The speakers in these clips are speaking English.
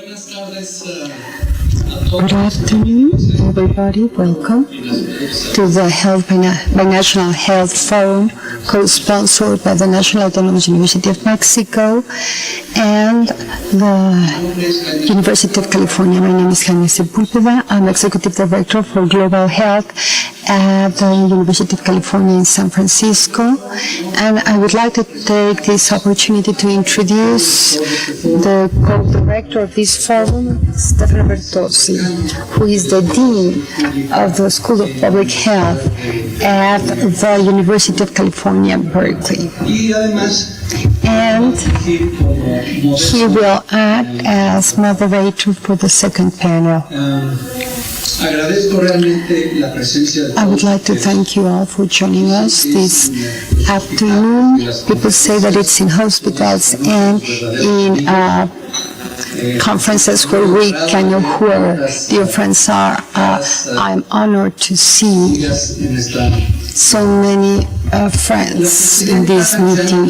Good afternoon, everybody. Welcome to the Health by National Health Forum, co-sponsored by the National Autonomous University of Mexico and the University of California. My name is Jaime Sepúlveda. I'm Executive Director for Global Health at the University of California in San Francisco. And I would like to take this opportunity to introduce the co-director of this forum, Stefano Bertozzi, who is the Dean of the School of Public Health at the University of California, Berkeley. And he will act as moderator for the second panel. I would like to thank you all for joining us this afternoon. People say that it's in hospitals and in conferences where we can know who our dear friends are. I'm honored to see so many friends in this meeting.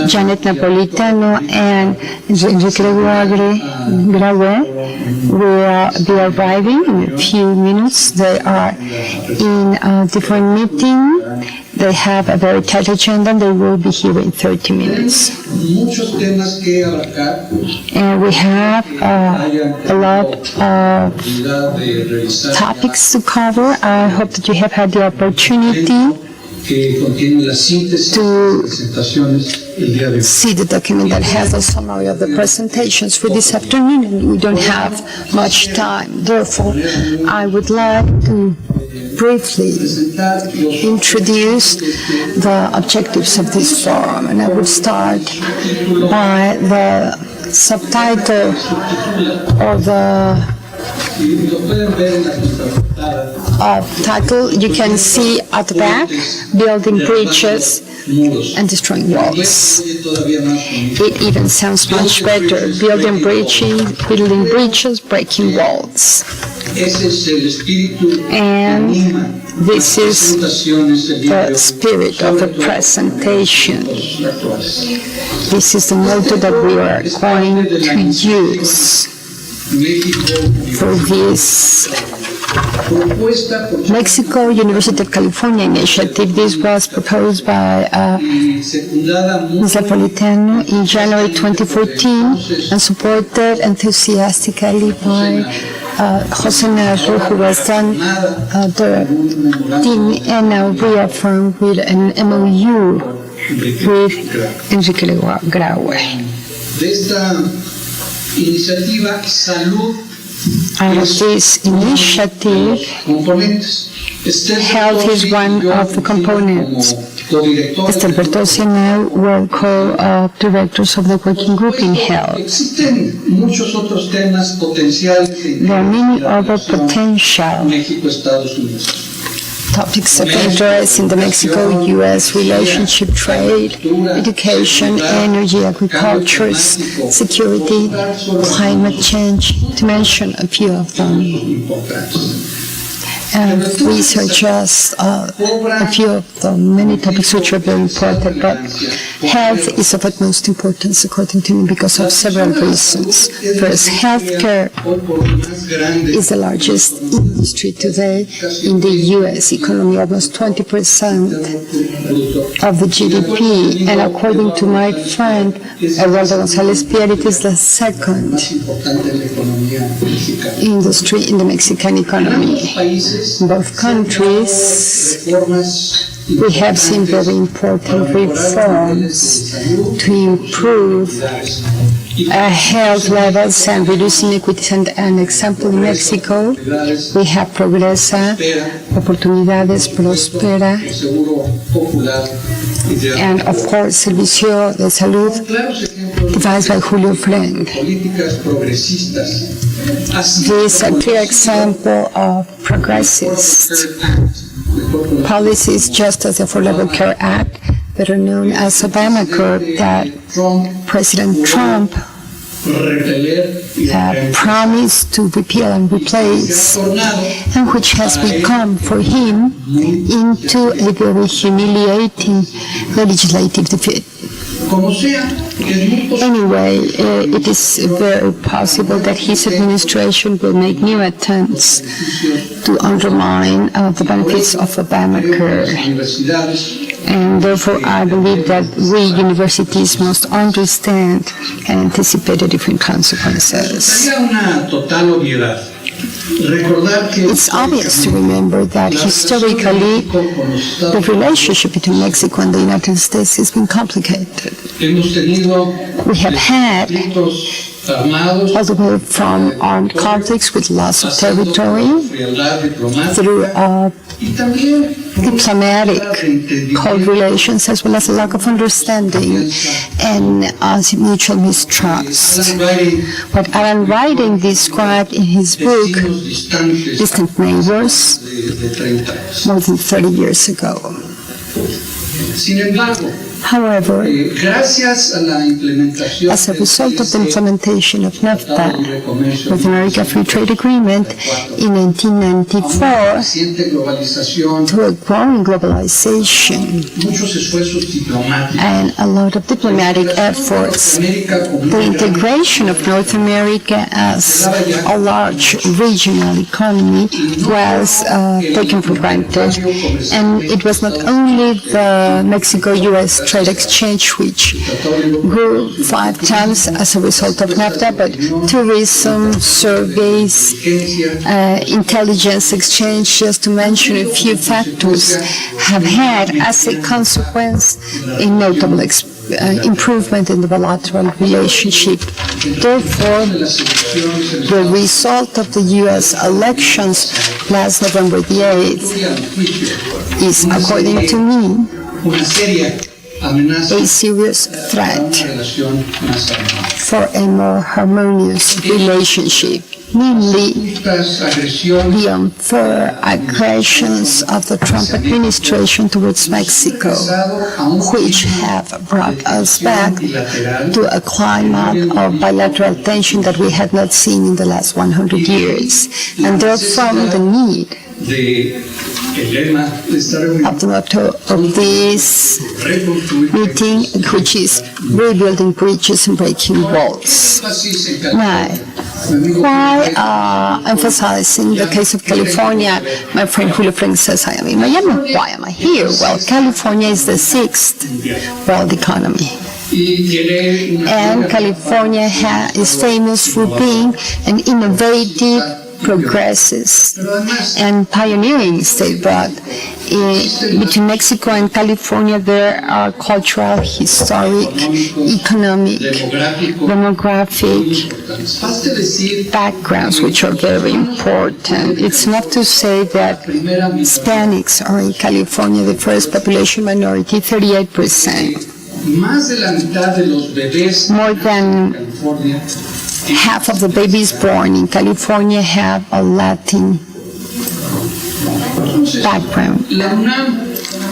Janet Napolitano and Enrique Graue will be arriving in a few minutes. They are in a different meeting. They have a very tight agenda and they will be here in 30 minutes. And we have a lot of topics to cover. I hope that you have had the opportunity to see the document that has a summary of the presentations for this afternoon, and we don't have much time. Therefore, I would like to briefly introduce the objectives of this forum, and I would start by the subtitle or the title you can see at the back: building bridges and destroying walls. It even sounds much better: building bridges, breaking walls. And this is the spirit of the presentation. This is the motto that we are going to use for this Mexico University of California initiative. This was proposed by Ms. Napolitano in January 2014 and supported enthusiastically by Jose Narro, who was then the dean, and now reaffirmed with an MOU with Enrique Graue. Out of this initiative, health is one of the components. Mr. Bertozzi and I were co-directors of the working group in health. There are many other potential topics of interest in the Mexico-U.S. relationship: trade, education, energy, agriculture, security, climate change, to mention a few of them. And these are just a few of the many topics which are very important, but health is of utmost importance, according to me, because of several reasons. First, healthcare is the largest industry today in the U.S. economy, almost 20% of the GDP, and according to my friend Eduardo González-Pierre, it is the second industry in the Mexican economy. In both countries, we have seen very important reforms to improve health levels and reduce inequities. And an example in Mexico, we have Progresa, Oportunidades, Prospera, and of course, Servicio de Salud, devised by Julio Frank. This is a clear example of progressist policies, just as the Affordable Care Act, that are known as Obamacare, that President Trump promised to repeal and replace, and which has become for him into a very humiliating legislative defeat. Anyway, it is very possible that his administration will make new attempts to undermine the benefits of Obamacare. And therefore, I believe that we universities must understand and anticipate the different consequences. It's obvious to remember that historically the relationship between Mexico and the United States has been complicated. We have had all the way from armed conflicts with loss of territory through diplomatic cold relations, as well as a lack of understanding and mutual mistrust. What Alan Ryden described in his book, Distant Neighbors, more than 30 years ago. However, as a result of the implementation of NAFTA, North America Free Trade Agreement, in 1994, through a growing globalization and a lot of diplomatic efforts, the integration of North America as a large regional economy was taken for granted. And it was not only the Mexico-U.S. trade exchange, which grew 5 times as a result of NAFTA, but tourism, surveys, intelligence exchange, just to mention a few factors, have had as a consequence a notable improvement in the bilateral relationship. Therefore, the result of the U.S. elections last November the 8th is, according to me, a serious threat for a more harmonious relationship, namely the unfair aggressions of the Trump administration towards Mexico, which have brought us back to a climate of bilateral tension that we had not seen in the last 100 years, and therefore the need of the motto of this meeting, which is rebuilding bridges and breaking walls. Now, why emphasizing the case of California? My friend Julio Frank says I am in Miami. Why am I here? Well, California is the 6th world economy. And California is famous for being an innovative, progressive and pioneering state, but between Mexico and California there are cultural, historic, economic, demographic backgrounds which are very important. It's enough to say that Hispanics are in California the first population minority, 38%. More than half of the babies born in California have a Latin background.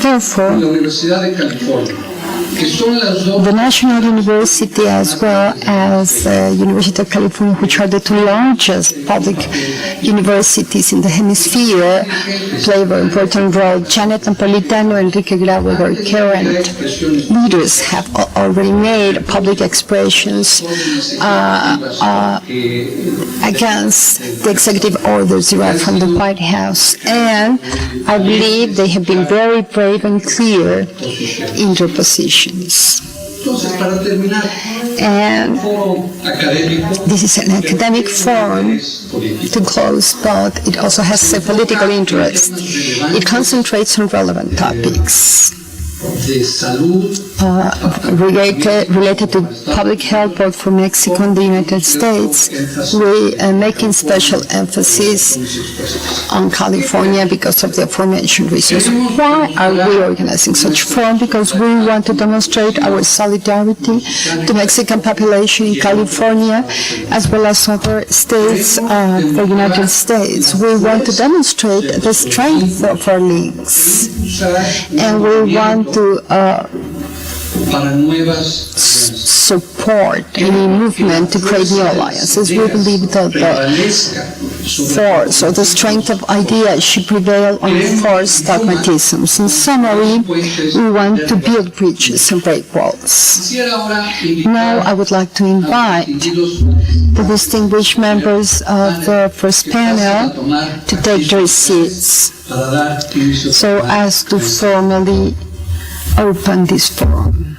Therefore, the National University as well as the University of California, which are the 2 largest public universities in the hemisphere, play a very important role. Janet Napolitano and Enrique Grau, our current leaders, have already made public expressions against the executive orders derived from the White House, and I believe they have been very brave and clear in their positions. And this is an academic forum to close, but it also has a political interest. It concentrates on relevant topics related to public health both for Mexico and the United States. We are making special emphasis on California because of the aforementioned reasons. Why are we organizing such forum? Because we want to demonstrate our solidarity to the Mexican population in California as well as other states of the United States. We want to demonstrate the strength of our links, and we want to support any movement to create new alliances. We believe that the force or the strength of ideas should prevail on forced dogmatisms. In summary, we want to build bridges and break walls. Now I would like to invite the distinguished members of the first panel to take their seats so as to formally open this forum.